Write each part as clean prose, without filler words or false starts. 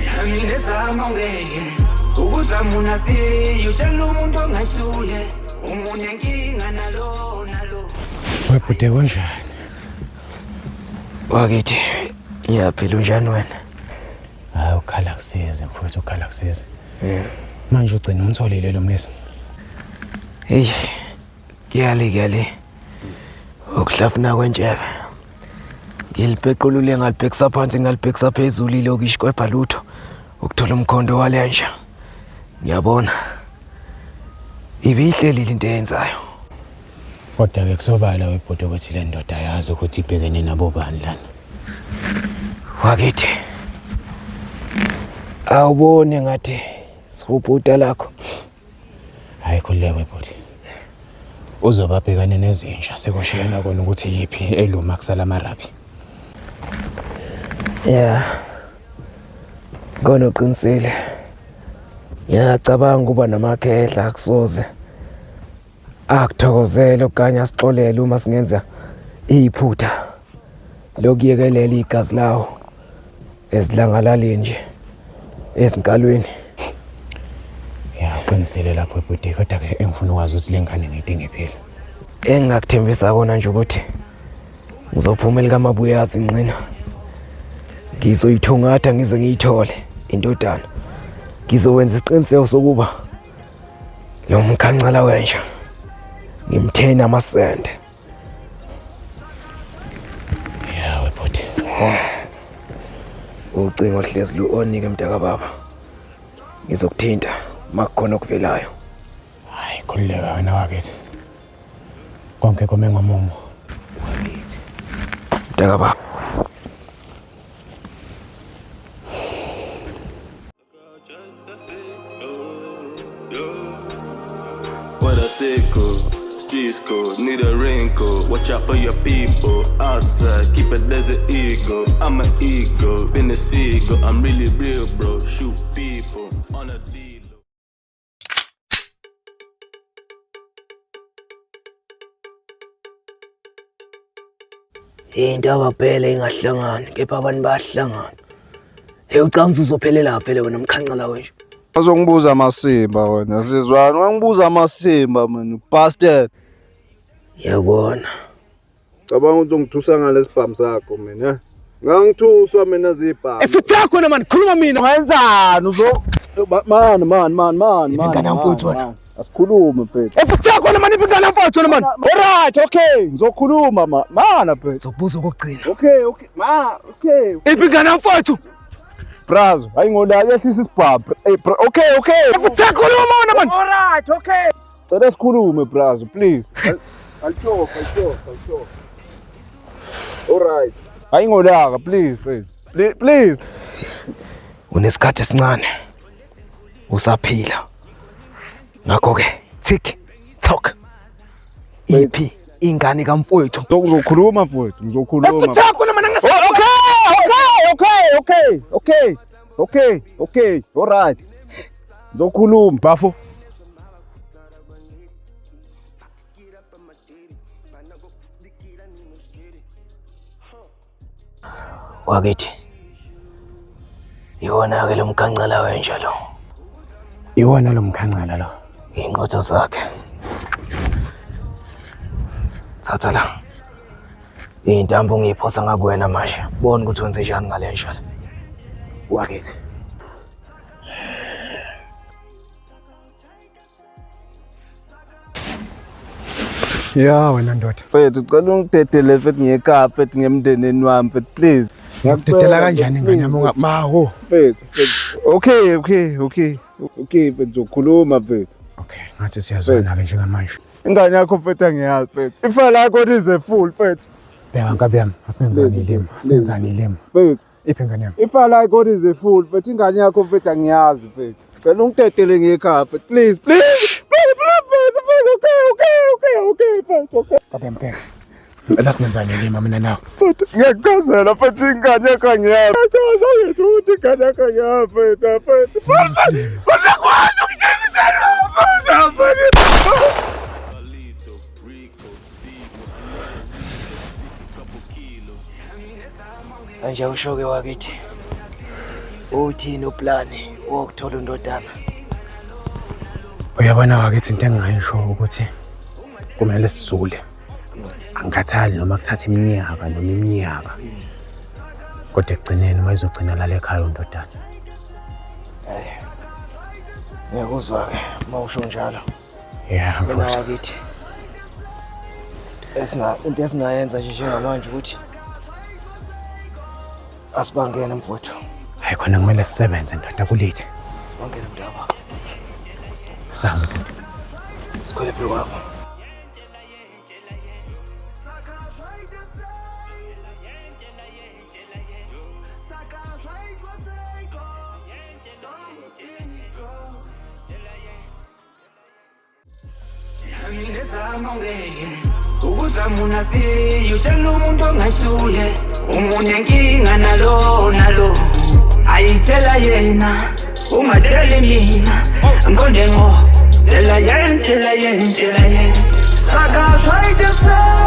Yamine zama ngeke ukuzama unasiyo utshela umuntu ongasuye umunenkinga nalo. Webhude kanjani? Wakithi iyaphila unjani wena? Hayi ukhala kusize mfowethu, ukhala kusize. Manje ugcina umtholile lo mlisa. Hey. Kiyali. Ukuhlafuna kwenjebe. Ngilibhequlule ngalibhekisa phansi ngalibhekisa phezulu ilokishi kwepha lutho. Ukuthola umkhondo walenja. Ngiyabona. Ibihleli into eyenzayo. Kodwa ke kusobala webhude ukuthi le ndoda yazi ukuthi ibhekene nabo bani lana. Wakithi. Awubone ngathi sibhuda lakho. Hayi khuleke webhude. Uzobabhekane nezinja sekushiyana kona ukuthi yipi eluma kusala amarabi. Yeah. Ngone uqinisile. Ngiyacabanga kuba namakhehla akusoze. Akuthokozele okanye sixolele uma singenza iphutha lokuyekelela igazi lawo ezilangalaleni nje ezinkalweni. Ya uqinisile lapho webhude, kodwa ke engifuna ukwazi ukuthi lengane ngidinge phela. Engakuthembisa kona nje ukuthi ngizophuma elikamabuyazi inqina. Ngizoyithungatha ngize ngiyithole indodana. Ngizowenza isiqiniseko sokuba lo mkhancala wenja ngimthena amasende. Ya webhude. Ucingo hlezi lu onike mntaka baba. Ngizokuthinta makukhona okuvelayo. Hayi khuleka wena wakithi. Konke kome ngomumo. Mntaka baba. What a sicko, streets cold, need a raincoat. Watch out for your people outside, keep a desert ego. I'm an ego, been a seagull. I'm really real, bro. Shoot people on a deal. Into abaphele ingahlangani, kepha abantu bayahlangana. Hey ucansi uzophelela phela wena umkhancala wenje. Azongibuza amasimba wena sizwana, wangibuza amasimba man, bastard. Yabona. Cabanga ukuthi ungithusa ngalesibhamu sakho mina, ngangithuswa mina zibhamu. Futhi yakho na man, khuluma mina. Wenzani uzo man. Ngana mfowethu wena. Asikhulume mfethu. Futhi yakho na man, ngana mfowethu wena man. Alright, okay, ngizokhuluma mana mfethu. Zobuza ukugcina. Okay, okay. Ngana mfowethu. Brazo, hayi ngola yehlisa isibhamu. Okay. Futhi khuluma wena man. Alright, okay. Cela sikhulume brazo, please. I'll talk. Alright. Hayi ngolaka, please. Please. Unesikhathi esincane. Usaphila. Ngakho ke, tick tock. Iphi ingane kamfowethu. Uzokhuluma mfowethu, ngizokhuluma. Futhi yakho na man. Okay. Alright. Ngizokhuluma. Bafo. Wakithi. Iwona ke lo mkhancala wenja lo. Iwona lo mkhancala lo. Inqotho zakhe. Thatha la. Intambo ngiyiphosa ngakuwena manje. Bona ukuthi wenze njani ngale nja. Wakithi. Ya wena ndoda. Mfethu ucela ungidedele mfethu ngekhaya mfethu ngemndeneni wami mfethu please. Ngikudedela kanjani ingane yami maho? Mfethu. Okay. Mfethu uzokhuluma mfethu. Okay, ngathi siyazwana ke njengamanje. Ingane yakho mfethu angiyazi mfethu. Ifala yakho is a fool mfethu. Bheka nkabi yami, asingenzani ilimo. Mfethu. Iphi ingane yami? Ifala yakho is a fool mfethu. Ingane yakho mfethu angiyazi mfethu. Cela ungidedele ngekhaya mfethu please. Okay. Kabe mpeka. Asingenzani ilimo mina nawe. Futhi ngiyakuchazela futhi ingane yakho angiyazi. Chaza ukuthi ingane yakho angiyazi mfethu. Futhi akwazi ukutshela Manje ushoke wakithi. Uthini uplani wokuthola undodana? Uyabona wakithi into engingayisho ukuthi kumele sizule. Angikhathali noma kuthatha iminyaka noma iminyaka. Kodwa ekugcineni mayizogcina la ekhaya undodana. Ngiyakuzwa-ke mawusho njalo. Yeah, Mina wakithi. Into esingayenza nje njengamanje ukuthi asibangene mfowethu. Hayi khona kumele sisebenze ndoda kulithi. Sibangene mntaba. Sami. Sikhole phezu kwakho. Ukuzamuna siyo tshela umuntu ongasuye umunenkinga nalo ayitshela yena ungatsheli mina ngonde ngo tshela yena Saka try to say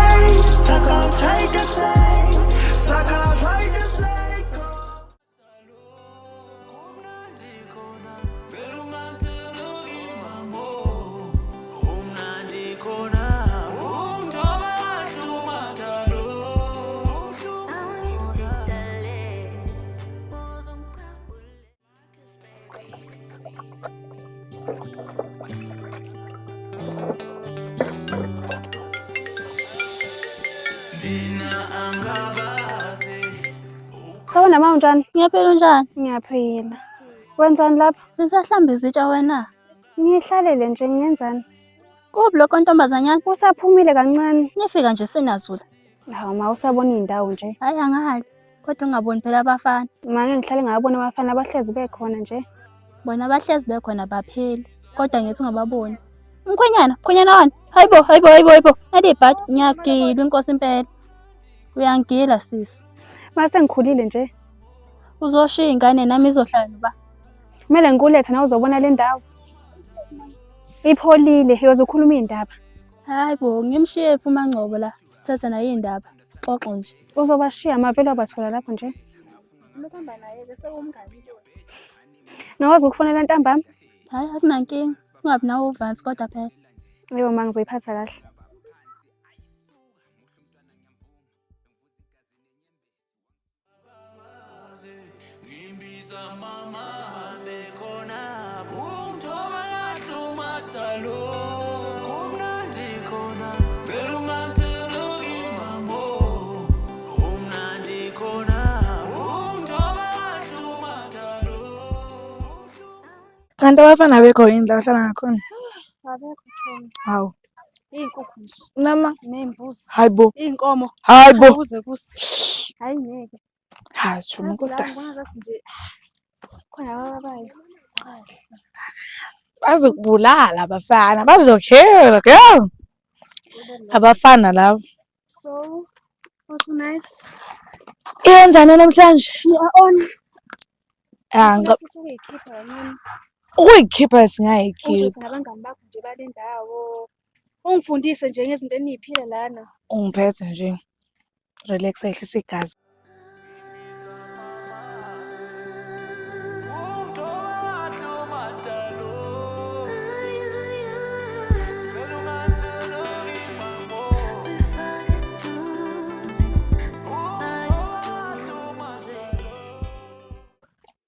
Sawona mama unjani? Ngiyaphila unjani? Ngiyaphila. Wenzani lapha? Sisahlamba izitsha wena. Ngihlalele nje ngiyenzani? Kubi lokho ntombazanyana? Usaphumile kancane. Nifika nje sinazula. Hawu ma usabona indawo nje. Hayi angahayi. Kodwa ungaboni phela abafana. Manje ngihlale ngabona abafana abahlezi bekhona nje. Bona abahlezi bekhona bapheli. Kodwa ngithi ungababoni. Mkhwenyana wani? Hayibo. Nathi ibhadi ngiyagila inkosi impela. Uyangila sisi. Mase ngikhulile nje. Uzoshiya ingane nami izohlala noba. Kumele ngikulethe na uzobona le ndawo. Ipholile uyozokhuluma indaba. Hayibo ngimshiye phuma ngcobo la. Sithatha nayo indaba. Sixoxe nje. Uzobashiya amavelo abathola lapho nje. Ukuhamba naye bese umngani. Ngawazi ukufonela ntambama? Hayi akunankinga. Ungabi nawo uvansi kodwa phela. Yebo ma ngizoyiphatha kahle. Kanti abafana bekho yini la bahlala ngakhona? Abekho Thomi. Hawu. Iy'nkukhu nje. Nama? Ney'mbuzi. Hayibo. Iy'nkomo. Hayibo. Kuze kuse. Hayi ngeke. Hayi Thomi kodwa. Ngibona ngathi nje khona ababayo. Bazokubulala abafana. Bazokhela girl. Abafana labo. So, what's tonight? Iyenzani namhlanje? You are on. Sithi uyikhipha kancane. Ukuyikhipha singayikhipha. Sinabangani bakho nje bale ndawo. Ungifundise nje ngezinto eniyiphile lana. Ungiphethe nje. Relax ehlisa igazi.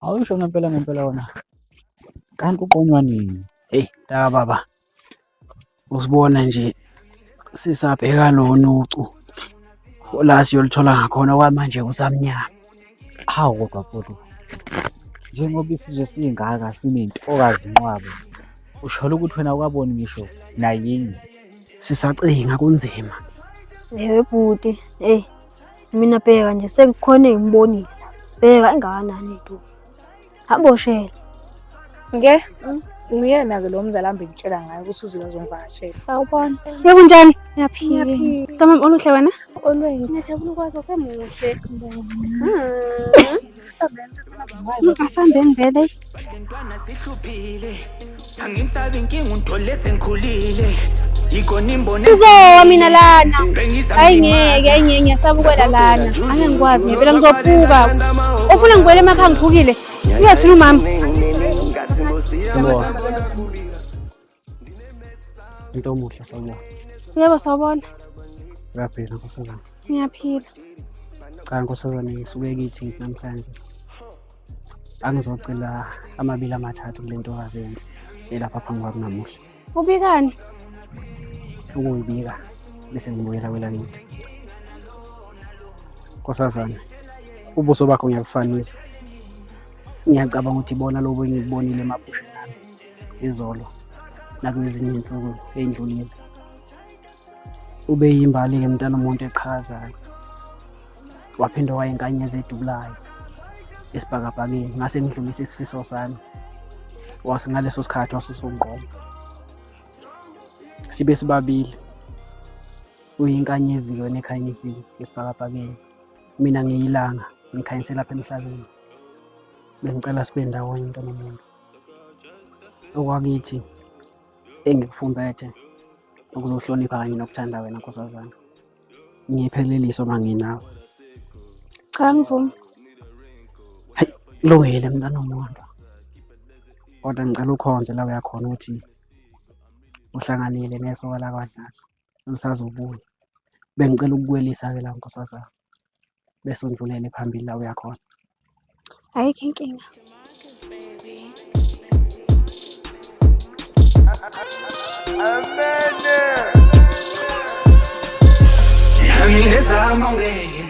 Awusho ngempela wona. Kanti uqonywa nini? Hey, taka baba. Usibona nje sisabheka lona ucu. La siyolithola ngakhona kwamanje kusamnyama. Hawu kodwa. Njengoba isizwe singaka sinentokazi inqwabo. Ushola ukuthi wena kwaboni ngisho nayingi. Sisacinga kunzima. Bhuti, mina bheka nje sekukhona engibonile. Bheka engakanani into. Aboshela. Nge? Nguyena ke lo mzala ngitshela ngayo ukuthi uzozongivakashela. Sawubona. Kunjani? Ngiyaphila. Tamam oluhle wena? Olwengi. Ngiyajabula ukwazi wasemuhle. Asambeni vele. Bantwana sihluphile Angisabi inkinga ungithole sengikhulile. Yikho nimbone Uzowa mina lana. Hayi ngeke ngiyasaba ukwela lana. Angeke ngikwazi ngempela ngizophuka. Ufuna ngibuyele emakhaya ngiphukile. Uyathina umama. Into omuhle sawubona. Yebo sawubona. Uyaphila nkosazana. Ngiyaphila. Cha nkosazana ngisuke kithi namhlanje. Angizocela amabili amathathu kule ntokazi enhle elapha phambi kwami namuhla. Ubikani? Ukuyibika bese ngibuyela kwelakithi. Nkosazana, ubuso bakho ngiyakufanisa. Ngiyacabanga ukuthi ibona lobo engibonile emaphusheni ami izolo nakwezinye insuku endlulile. Ube yimbali-ke mntana umuntu eqhazayo. Waphinde wayenkanyezi edubulayo esibhakabhakeni. Ngase ngidlulisa isifiso sami. Wase ngaleso sikhathi wasusongqomo. Sibe sibabili. Uyinkanyezi wena ekhanyisile esibhakabhakeni. Mina ngiyilanga ngikhanyise lapha emhlabeni. Bengicela sibe ndawonye mntana umuntu. Okwakithi engikufumbethe ukuzohlonipha kanye nokuthanda wena nkosazana. Ngiyipheleliso manginawe. Cha ngivuma. Hayi, lungile mntana umuntu. Kodwa ngicela ukhonze la uyakhona ukuthi uhlanganile nesoka lakwaDladla. Usazobuya. Bengicela ukukwelisa-ke la nkosazana. Bese undlulele phambili la uyakhona. Ayikho inkinga. Yami nezama ngeke.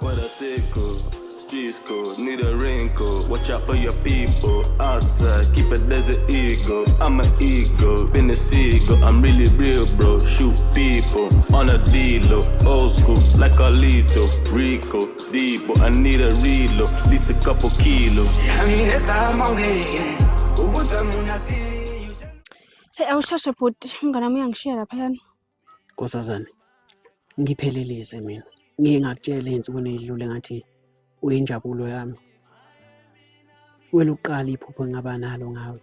What a sicko, streets cold, need a raincoat. Watch out for your people outside, keep a desert ego. I'm an ego, been a seagull. I'm really real, bro. Shoot people on a deal, old school like Carlito, Rico, Debo. I need a reload, at least a couple kilo. Yami nezama ngeke. Ubuzama unasiri. Hey awushashe bhuti, umngane wami uyangishiya laphayana. Nkosazana, ngiphelelise mina. Ngike ngakutshela izinsuku ezidlule ngathi uyinjabulo yami. Wena uqala iphupho ngaba nalo ngawe.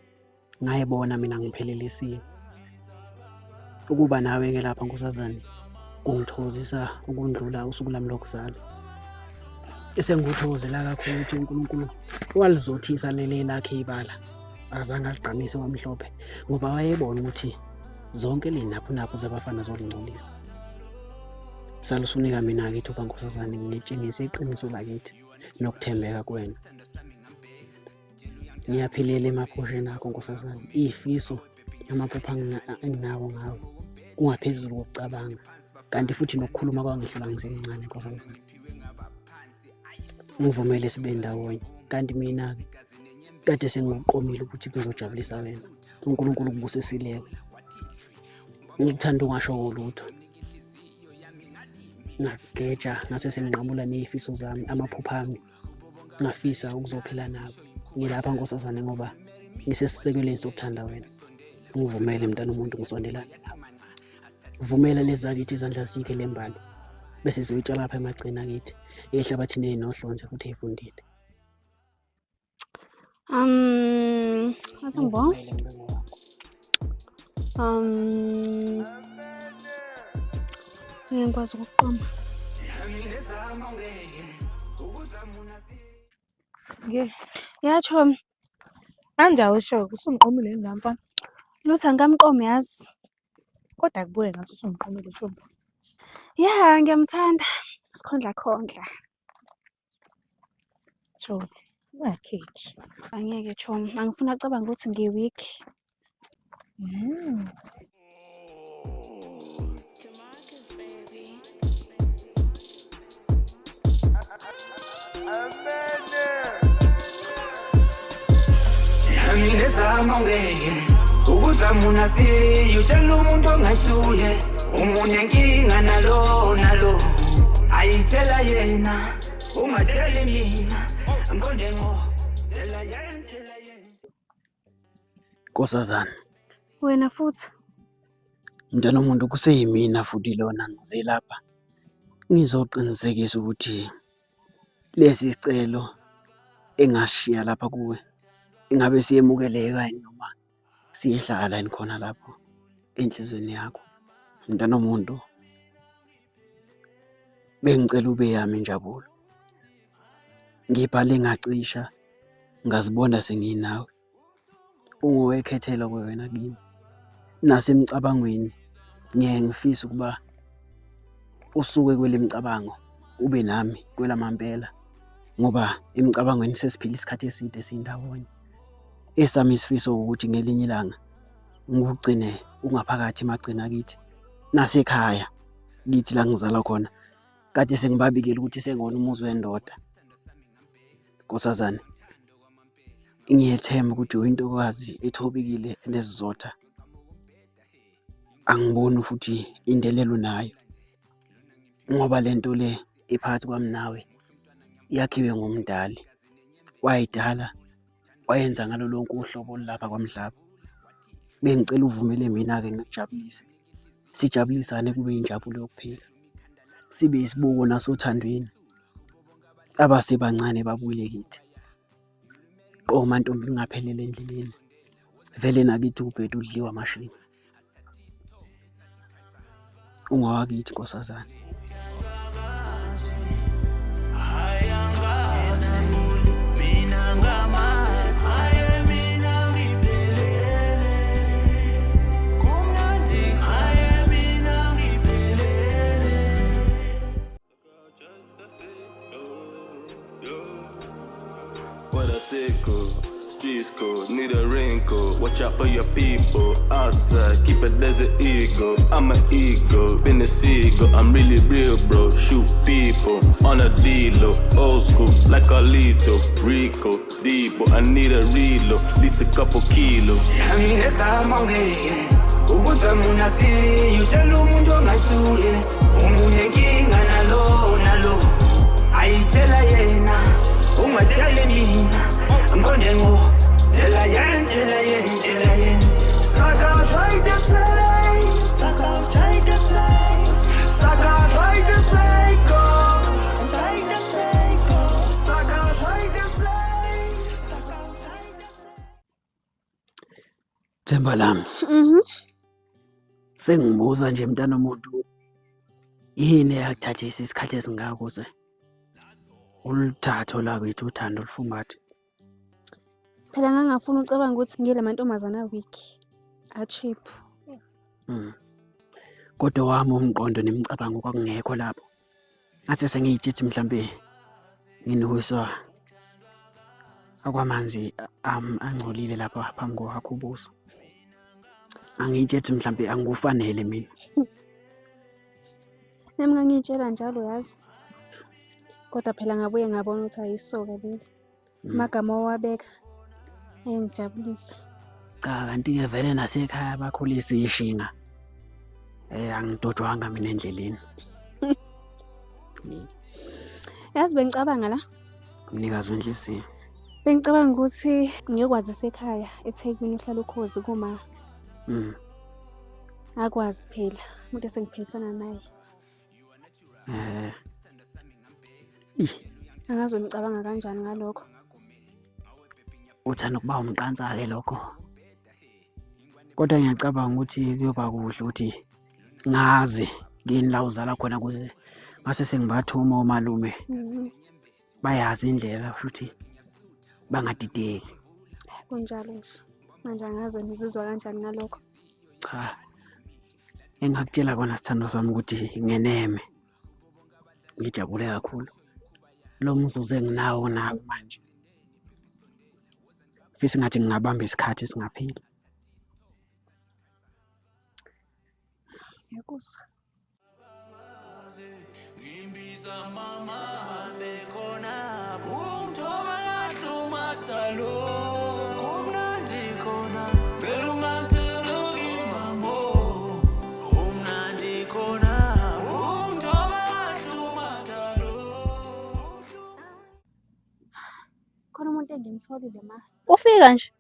Ngayibona mina ngiphelelisiwe. Ukuba nawe ke lapha nkosazana kungithozisa ukundlula usuku lami lokuzalwa. Esengikuthozela kakhulu ukuthi uNkulunkulu walizothisa leli lakhe ibala. Azange aqinise wamhlophe ngoba wayebona ukuthi zonke linapho zabafana zolingcolisa. Salusunika mina ke thuba nkosazana ngitshengise iqiniso lakithi nokuthembeka kwena. Ngiyaphilela emaphusheni akho nkosazana. Ifiso amaphupha enginawo ngawe kungaphezulu kokucabanga. Kanti futhi nokukhuluma kwangihlula ngisemncane nkosazana. Ngivumele sibe ndawonye. Kanti mina kade sengiqomile ukuthi ngizojabulisa wena. uNkulunkulu kubusisileyo. Ngikuthanda ungasho lutho. Ngageja ngase senginqamula nezifiso zami amaphupha ami. Ngafisa ukuzophila nawe. Ngilapha nkosazana ngoba ngisesisekelweni sokuthanda wena. Ngivumele mntana umuntu ngisondelane nawe. Vumela lezakithi izandla zike lembali. Bese sizoyitshala lapha emagcina kithi. Ehlabathini enohlonze futhi efundile. Asengibona. Ngikwazi ukuqoma. Yacho Manje usho usungiqomile la mfana. Lutho ngamqomo yazi. Kodwa kubuye ngathi usungiqomile Thumba. Yeah, ngiyamthanda. Sikhondla khondla. Thumba. Ungakheji. Angeke Chom, angifuna ucabanga ukuthi ngiweak. Yami nezama ngeke. Ubuzama unasiri utshela umuntu ongasuye. Umunenkinga nalo. Ayitshela yena, ungatshela mina. Ngiqonde ngo. Tshela yena. Nkosazana, Wena futhi mntana umuntu kuseyimina futhi lona ngize lapha. Ngizoqinisekisa ukuthi lesi sicelo engasishiya lapha kuwe, ingabe siyemukeleka yini noma siyehlala yini khona lapho enhlizweni yakho. Mntana womuntu, bengicela ube yami injabulo. Ngibhale ngacisha, ngazibona senginawe. Ungowekhethela kwewena kimi. Nasemcabangweni ngeke ngifise ukuba usuke kwele micabango ube nami kwelamampela, ngoba emicabangweni sesiphila isikhathi eside sindawonye. Esami isifiso ukuthi ngelinye ilanga ngikugcine ungaphakathi emagcina kithi nasekhaya kithi la ngizalwa khona. Kade sengibabikela ukuthi sengona umuzi wendoda. Nkosazane, ngiyethemba ukuthi uyintokazi ethobekile enesizotha. Angiboni futhi indelelo nayo, ngoba lento le ephakathi kwami nawe yakhiwe ngumdali. Wayidala wayenza ngalo lonke uhlobo lapha kwamhlaba. Bengicela uvumele mina-ke ngikujabulise, sijabulisane kube injabulo yokuphila, sibe isibuko nasothandweni. Abasebancane babuyele kithi. Qoma ntombi ngaphelele endleleni, vele nakithi ubhedu udliwa amashini. Ungawakithi nkosazane. What a sicko, streets code, need a raincoat. Watch out for your people outside, keep a desert ego. I'm an ego, been a seagull. I'm really real, bro. Shoot people on a dealo, old school like Alito, Rico, Debo. I need a reload, at least a couple kilo. Ungatshele mina ngiqonde ngo tshela yen Saka try to say go Themba lami, sengibuza nje mntana womuntu, yini yakuthathisa isikhathi esingaka ukuze uluthatho lakwethu uthando olufungathi? Phela ngangafuna ucabanga ukuthi ngile mantombazana weak, cheap. Kodwa wami umqondo nemicabango kwakungekho lapho. Ngathi sengiyithethi mhlambe nginowiswa akwamanzi angcolile lapha phambi kwakho ubuso. Angiyithethi mhlambe angikufanele mina. Nami ngangitshela njalo yazi. Kodwa phela ngabuye ngabona ukuthi ayisoka vele. Amagama owabeka ayengijabulisa. Cha, kanti-ke vele nasekhaya bakhulisa ishinga. Angidodwanga mina endleleni. Yazi bengicabanga la. Mnikazi wenhliziyo. Bengicabanga ukuthi ngiyokwazisa ekhaya eThekwini uhlala ukhozi kuma. Akwazi phela umuntu esengiphilisana naye. Angazi ngicabanga kanjani ngalokho. Uthanda ukuba umqansa-ke lokho. Kodwa ngiyacabanga ukuthi kuyoba kuhle ukuthi ngazi ngini la uzala khona kuze mase sengibathuma omalume bayazi indlela futhi bangadideki. Kunjalo nje. Manje angazi ngizizwa kanjani ngalokho. Cha. Engakutshela kona sithando sami ukuthi ngeneme. Ngijabule kakhulu. Lo mzuzu enginawo nawe manje. Fisi ngathi ngingabamba isikhathi singapheli. Yakuzwa. Ngimbiza mama sekhona umthoba lahluma dalo kumnandi khona vele ungatheruki mambo umnandi khona umthoba lahluma dalo. Khona umuntu engimtholile ma. Ufika nje.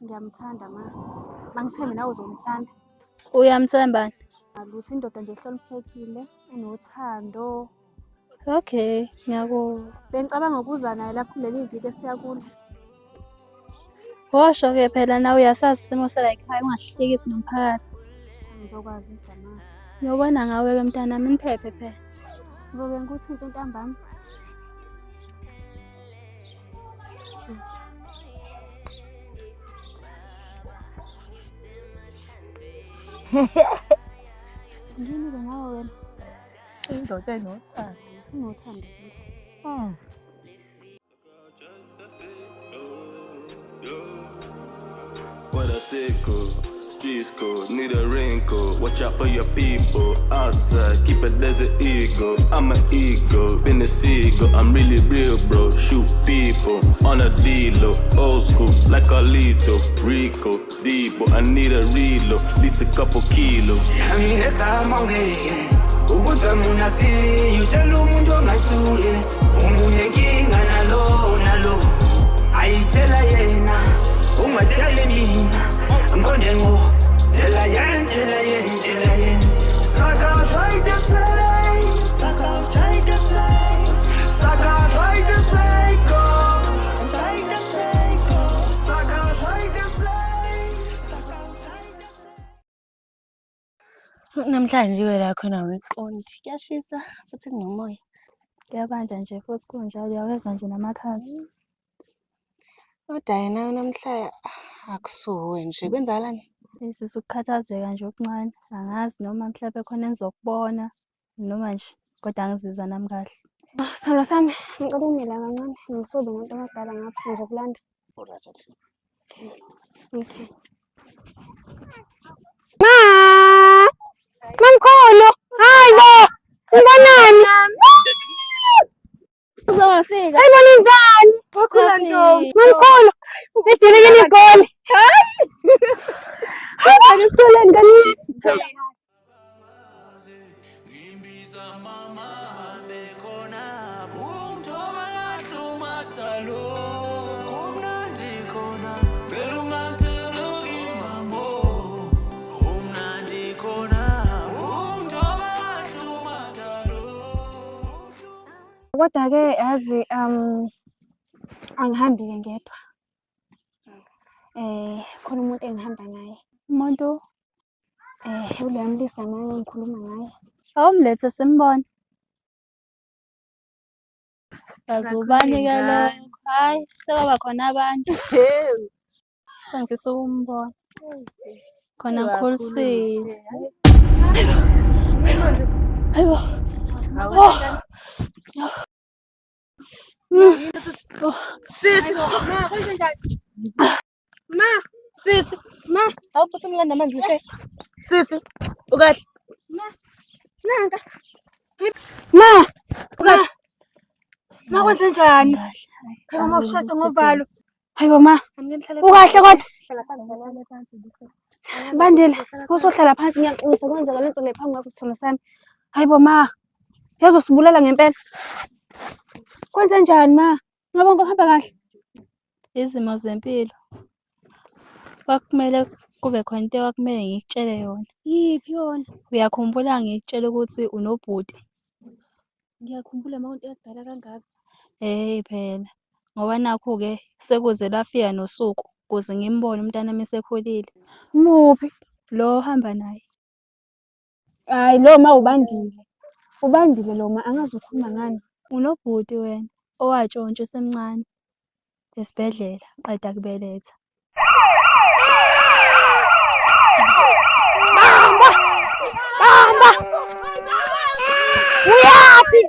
Ngiyamthanda ma. Mangithembe nawe uzomthanda. Uyamthemba? Aluthi indoda nje ehloniphekile, enothando, Okay, ngiyakuzwa. Bengicabanga ukuza naye lapho kuleli viki esiya kulo. Washo-ke phela nawe uyasazi isimo sala ekhaya ungahlekisi nomphakathi. Ngizokwazisa ma. Ngiyobona ngawe-ke mntanami niphephe phela. Ngizoke ngikuthi into ntambama. Ngini-ke ngawe wena? Indoda enothando. Unothando kuhle. What a sicko, streets code, need a raincoat. Watch out for your people outside, keep a desert ego. I'm an ego, been a seagull. I'm really real, bro. Shoot people on a D-lo, old school, like Carlito, Rico, Debo. I need a reload, at least a couple kilo. Yamine samonge Ubuza muna si Uchelu mundo masuye Umune kinga nalo Aichela yena Umachele mina Ngonde ngo Chela yen Saka try to say Saka try to say Saka try to say go Try to say go Saka try to say Saka try to say Namhlanje wena khona weqondi. Kuyashisa futhi kunomoya. Kuyabanja nje futhi kunjalo uyaweza nje namakhaza. Kodwa yena namhlanje akusuwe nje kwenzakalani? Isizwe ukukhathazeka nje okuncane. Angazi noma mhlawumbe khona enizokubona noma nje kodwa angizizwa nami kahle. Sithando sami, ngicela umila kancane. Ngisobe umuntu abadala ngapha ngizokulanda. Okay. Mamkhulu, hayibo. Ngibonani? Uzofika. Hayibo ninjani? Wakhula ntombi. Mamkhulu, ngidelekile igoli. Hayi. Hayi, ngisikoleni kanini? Kodwa-ke yazi angihambi-ke ngedwa. Khona umuntu engihamba naye. Umuntu Uleya mlisa naye engikhuluma ngaye. awumlethe simbone. Azubani-ke lokho? Hayi, sekwaba khona abantu. Sengifisa ukumbona. Khona ngikhulisile. Hayibo. Sisi, ma kwenzenjani? Ma, sisi, ma, awuphuthi umlanda amanzi nje. Sisi, ukahle? Nanga. Ma, ukahle? Ma kwenzenjani? Hayibo ma ushayise ngovalo. Hayibo ma. Ukahle kodwa? Bandile, usohlala phansi ngiyaqinisa kwenzeka lento le phambi kwakho sithando sami. Hayibo ma. Yazosibulala ngempela. Kwenzenjani ma? Ngabe konke kuhamba kahle? Izimo zempilo. Kwakumele kube khona into kwakumele ngikutshele yona. Yiphi yona? Uyakhumbula ngikutshela ukuthi unobhuti? Ngiyakhumbula uma into yakudala kangaka. Phela. Ngoba nakhu-ke sekuze lafika nosuku ukuze ngimbone umntanami esekhulile. Muphi? Lo ohamba naye. Hayi lo ma ubandile. Ubandile lo ma angazi ukhuluma ngani. Unobhuti wena owatshontsha esemncane esibhedlela qeda kubeletha. Bamba! Uyaphi?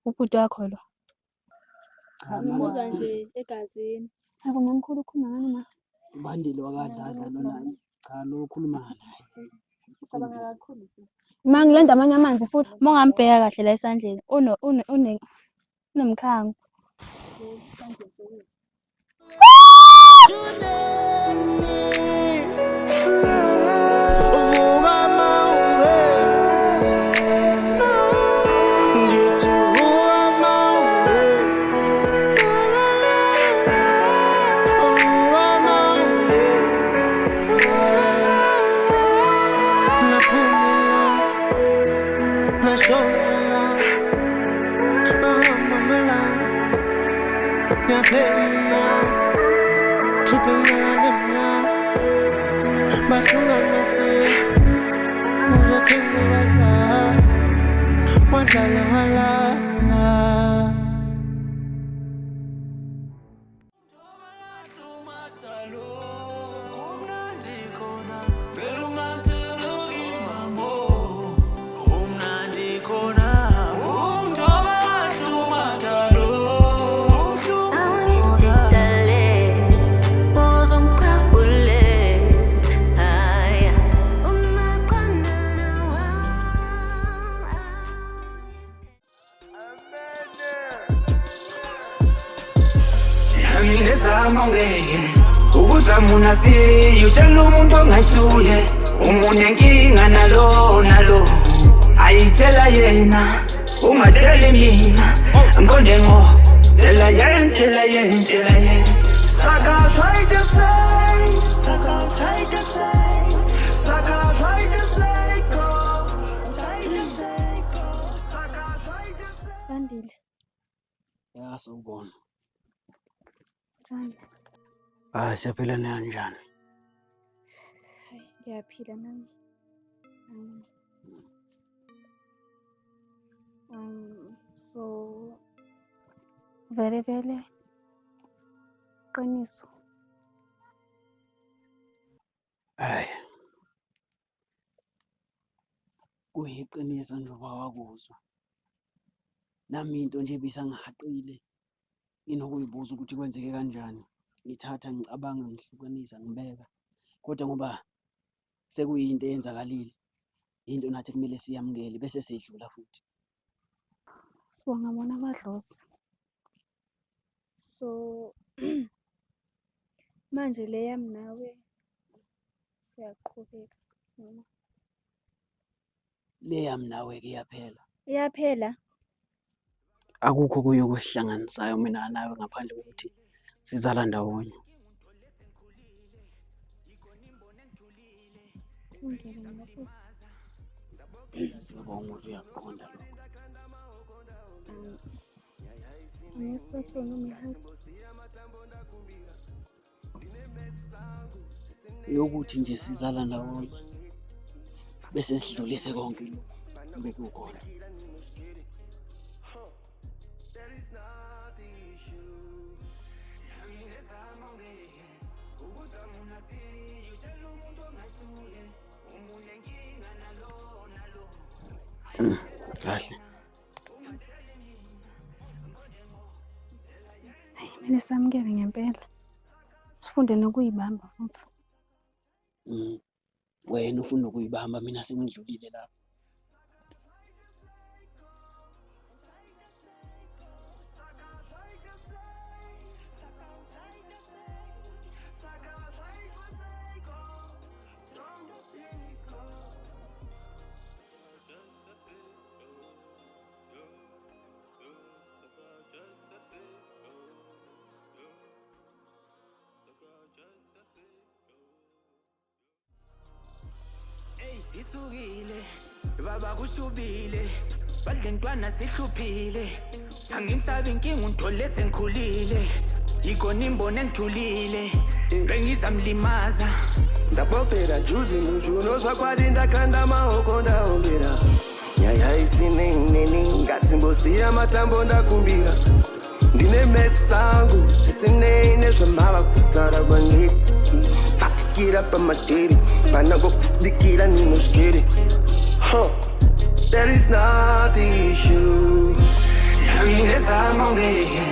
Ubhuti wakho lo. Ngimuzwa nje egazini. Hayibo mamkhulu ukhuluma ngani ma? Ubandile wakadladla lona. Cha lo ukhuluma naye. Sabanga kakhulu sisi. Ma ngilenda amanye amanzi futhi. Uma ungambheka kahle la esandleni unomkhango. sangizwe. Ukuzamuna siri utshela umuntu ongasuye umunenkinga nalo ayitshela yena ungatsheli mina nkonde ngo tshela yena Saka try to say, Saka try to say, Saka try to say, go, try to say, go, Saka try to say. Bandile. Ya sawubona. Njani? Siyaphila kanjani? Hayi, ngiyaphila nami. So vele qiniso. Hayi. Kuyiqiniso njengoba wakuzwa. Nami into nje bisangihaqile. Inokuyibuza ukuthi kwenzeke kanjani. Ngithatha ngicabanga ngihlukanisa ngibeka. Kodwa ngoba sekuyinto eyenzakalile. Into nathi kumele siyamukele bese seyidlula futhi. Sibonga bona abadlozi. So manje le yami nawe siyaqhubeka noma Leyami nawe ke iyaphela. iyaphela? Akukho kunye okuhlanganisayo mina nawe ngaphandle kokuthi sizala ndawonye. Siyabonga ukuthi uyaqonda lokho. Ngisotho noma Yokuthi nje sizala ndawonye bese sidlulise konke lokho bekukhona. Kahle. Hayi, mina samukele ngempela. Sifunde nokuyibamba futhi. Wena ufuna ukuyibamba mina sengidlulile lapho. Isukile baba kushubile badle ntwana sihluphile angimsabi inkinga unthole sengikhulile yikona imbone ngithulile bengizamlimaza Ndabopera juzi mujuno zvakwadi kanda maoko ndaombera nyaya isineineni ngatsimbosiya matambo ndakumbira ndine metsangu dzisinei nezvamava kutaura kwandiri patikira pamateri pana kudikira ninoskeri That is not the issue. Yangizama ngeke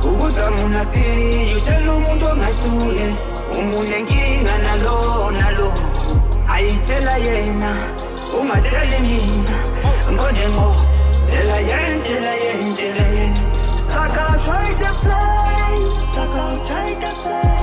ukuzamuna siri utshela umuntu ongasuye umunenkinga nalo ayitshela yena ungatsheli mina nkonde ngo tshela yena Saka try to say, suck out, try to say.